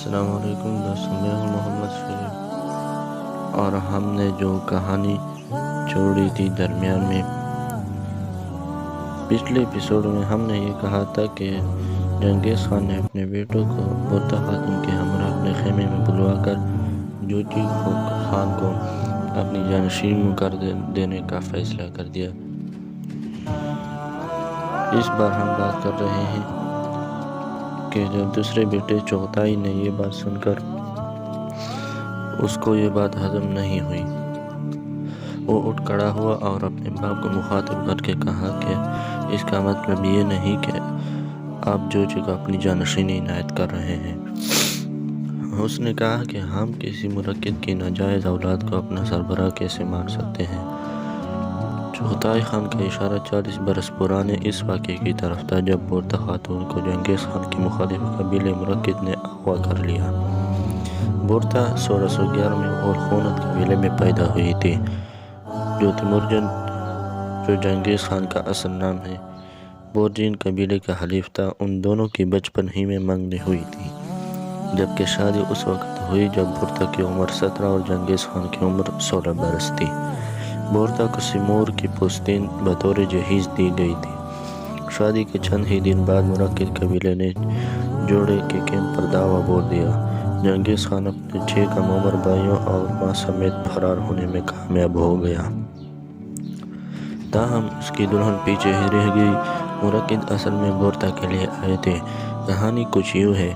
السلام علیکم دوستوں، میں ہوں محمد شریف اور ہم نے جو کہانی چھوڑی تھی درمیان میں، پچھلے ایپیسوڈ میں ہم نے یہ کہا تھا کہ جنگیز خان نے اپنے بیٹوں کو بورتا خاتون کے ہمراہ اپنے خیمے میں بلوا کر جوچی خان کو اپنی جانشین مقرر دینے کا فیصلہ کر دیا۔ اس بار ہم بات کر رہے ہیں کہ جب دوسرے بیٹے چغتائی نے یہ بات سن کر اس کو یہ بات ہضم نہیں ہوئی، وہ اٹھ کھڑا ہوا اور اپنے باپ کو مخاطب کر کے کہا کہ اس کا مطلب یہ نہیں کہ آپ جوچی کو اپنی جانشینی عنایت کر رہے ہیں۔ اس نے کہا کہ ہم کسی مرکب کی ناجائز اولاد کو اپنا سربراہ کیسے مان سکتے ہیں۔ چغتائی خان کا اشارہ 40 برس پرانے اس واقعے کی طرف تھا جب بورتا خاتون کو جنگیز خان کی مخالف قبیلے مرکب نے اغوا کر لیا۔ بورتا 1611 میں اور خونت قبیلے میں پیدا ہوئی تھی جو تیمورجن جو جنگیز خان کا اصل نام ہے بورجین قبیلے کا حلیف تھا۔ ان دونوں کی بچپن ہی میں منگنی ہوئی تھی، جبکہ شادی اس وقت ہوئی جب بورتا کی عمر 17 اور جنگیز خان کی عمر 16 برس تھی۔ بورتا کو سیمور کی پوستین بطور جہیز دی گئی تھی۔ شادی کے چند ہی دن بعد مرکب قبیلے نے جوڑے کے کیمپ پر دعویٰ بول دیا۔ جنگیز خان اپنے 6 کم عمر بھائیوں اور ماں سمیت فرار ہونے میں کامیاب ہو گیا، تاہم اس کی دلہن پیچھے ہی رہ گئی۔ مرکب اصل میں بورتا کے لیے آئے تھے۔ کہانی کچھ یوں ہے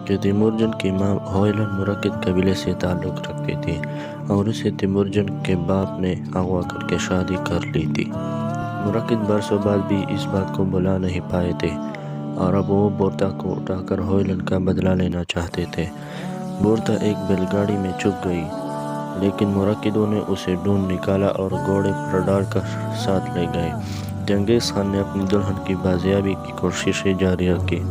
کہ تیمورجن کی ماں ہوئلن مرکب قبیلے سے تعلق رکھتی تھی اور اسے تیمورجن کے باپ نے اغوا کر کے شادی کر لی تھی۔ مرکب برسوں بعد بھی اس بات کو بھلا نہیں پائے تھے اور اب وہ بورتا کو اٹھا کر ہوئلن کا بدلہ لینا چاہتے تھے۔ بورتا ایک بیل گاڑی میں چھپ گئی، لیکن مرکبوں نے اسے ڈھونڈ نکالا اور گھوڑے پر ڈال کر ساتھ لے گئے۔ جنگیز خان نے اپنی دلہن کی بازیابی کی کوششیں جاری رکھی۔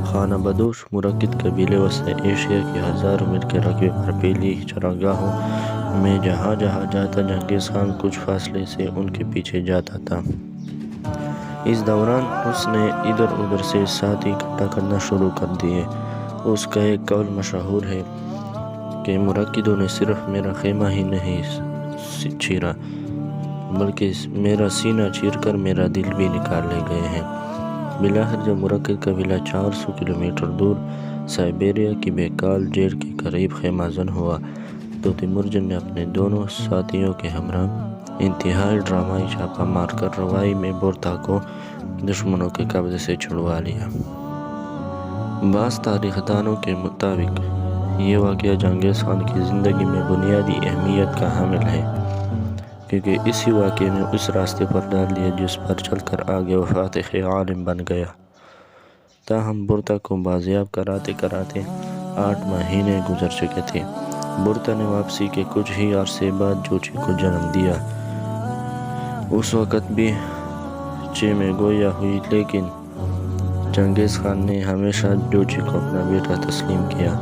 خانہ بدوش مرکب قبیلے وسطی ایشیا کے ہزاروں میل کے رقبے پر پہلی چراگاہوں میں جہاں جہاں جاتا جنگیز خان کچھ فاصلے سے ان کے پیچھے جاتا تھا۔ اس دوران اس نے ادھر ادھر سے ساتھی اکٹھا کرنا شروع کر دیے۔ اس کا ایک قول مشہور ہے کہ مرکبوں نے صرف میرا خیمہ ہی نہیں چیرا بلکہ میرا سینہ چیر کر میرا دل بھی نکال لے گئے ہیں۔ بالآخر جب مرکب قبیلہ 400 کلومیٹر دور سائبیریا کی بیکال جیل کے قریب خیمہ زن ہوا تو تیمورجن نے اپنے دونوں ساتھیوں کے ہمراہ انتہائی ڈرامائی چھاپہ مار کر روائی میں بورتا کو دشمنوں کے قبضے سے چھڑوا لیا۔ بعض تاریخ دانوں کے مطابق یہ واقعہ جنگیز خان کی زندگی میں بنیادی اہمیت کا حامل ہے، کیونکہ اسی واقعے نے اس راستے پر ڈال دیا جس پر چل کر آگے وہ فاتح عالم بن گیا۔ تاہم بورتا کو بازیاب کراتے کراتے 8 مہینے گزر چکے تھے۔ بورتا نے واپسی کے کچھ ہی عرصے بعد جوچی کو جنم دیا۔ اس وقت بھی 6 میں گویا ہوئی، لیکن جنگیز خان نے ہمیشہ جوچی کو اپنا بیٹا تسلیم کیا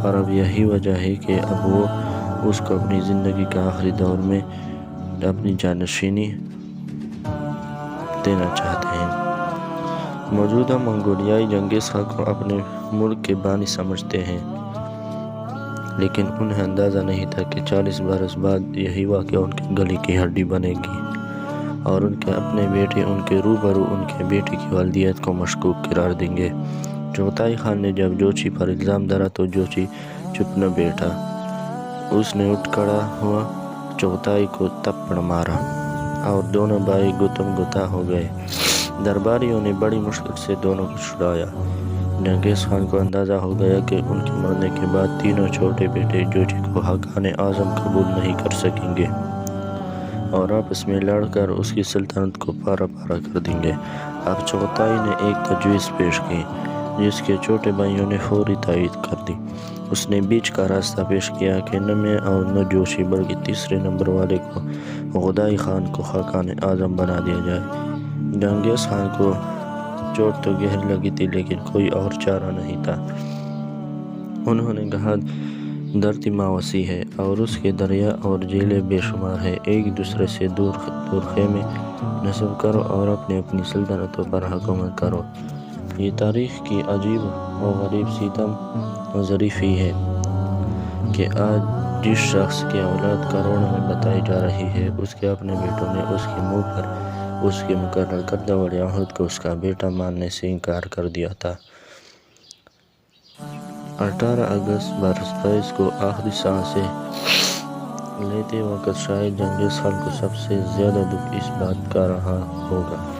اور اب یہی وجہ ہے کہ اب وہ اس کو اپنی زندگی کا آخری دور میں اپنی جانشینی دینا چاہتے ہیں۔ موجودہ منگولیائی جنگیز خان کو اپنے ملک کے بانی سمجھتے ہیں، لیکن انہیں اندازہ نہیں تھا کہ 40 برس بعد یہی واقعہ ان کی گلی کی ہڈی بنے گی اور ان کے اپنے بیٹے ان کے روبرو ان کے بیٹے کی والدیت کو مشکوک قرار دیں گے۔ چغتائی خان نے جب جوچی پر الزام ڈالا تو جوچی چپ نہ بیٹھا۔ اس نے اٹھ کھڑا ہوا، چغتائی کو تھپڑ مارا اور دونوں بھائی گتم گتا ہو گئے۔ درباریوں نے بڑی مشکل سے دونوں کو چھڑایا۔ جنگیز خان کو اندازہ ہو گیا کہ ان کے مرنے کے بعد تینوں چھوٹے بیٹے جوچی کو حاکم اعظم قبول نہیں کر سکیں گے اور آپس میں لڑ کر اس کی سلطنت کو پارا پارا کر دیں گے۔ اب چغتائی نے ایک تجویز پیش کی جس کے چھوٹے بھائیوں نے فوری تائید کر دی۔ اس نے بیچ کا راستہ پیش کیا کہ نہ میں اور نہ جوشی بلکہ تیسرے نمبر والے کو غدائی خان کو خاقان اعظم بنا دیا جائے۔ جنگیز خان کو چوٹ تو گہری لگی تھی، لیکن کوئی اور چارہ نہیں تھا۔ انہوں نے کہا دھرتی ماں وسیع ہے اور اس کے دریا اور جھیلیں بے شمار ہیں۔ ایک دوسرے سے دور دور خیمے نصب کرو اور اپنی اپنی سلطنتوں پر حکومت کرو۔ یہ تاریخ کی عجیب و غریب ستم ظریفی ہے کہ آج جس شخص کی اولاد کروڑوں میں بتائی جا رہی ہے، اس کے اپنے بیٹوں نے اس کے منہ پر اس کے مقرر کردہ ولی عہد کو اس کا بیٹا ماننے سے انکار کر دیا تھا۔ 18 اگست برس 23 کو آخری سانسیں لیتے وقت شاید جنگ خلق کو سب سے زیادہ دکھ اس بات کا رہا ہوگا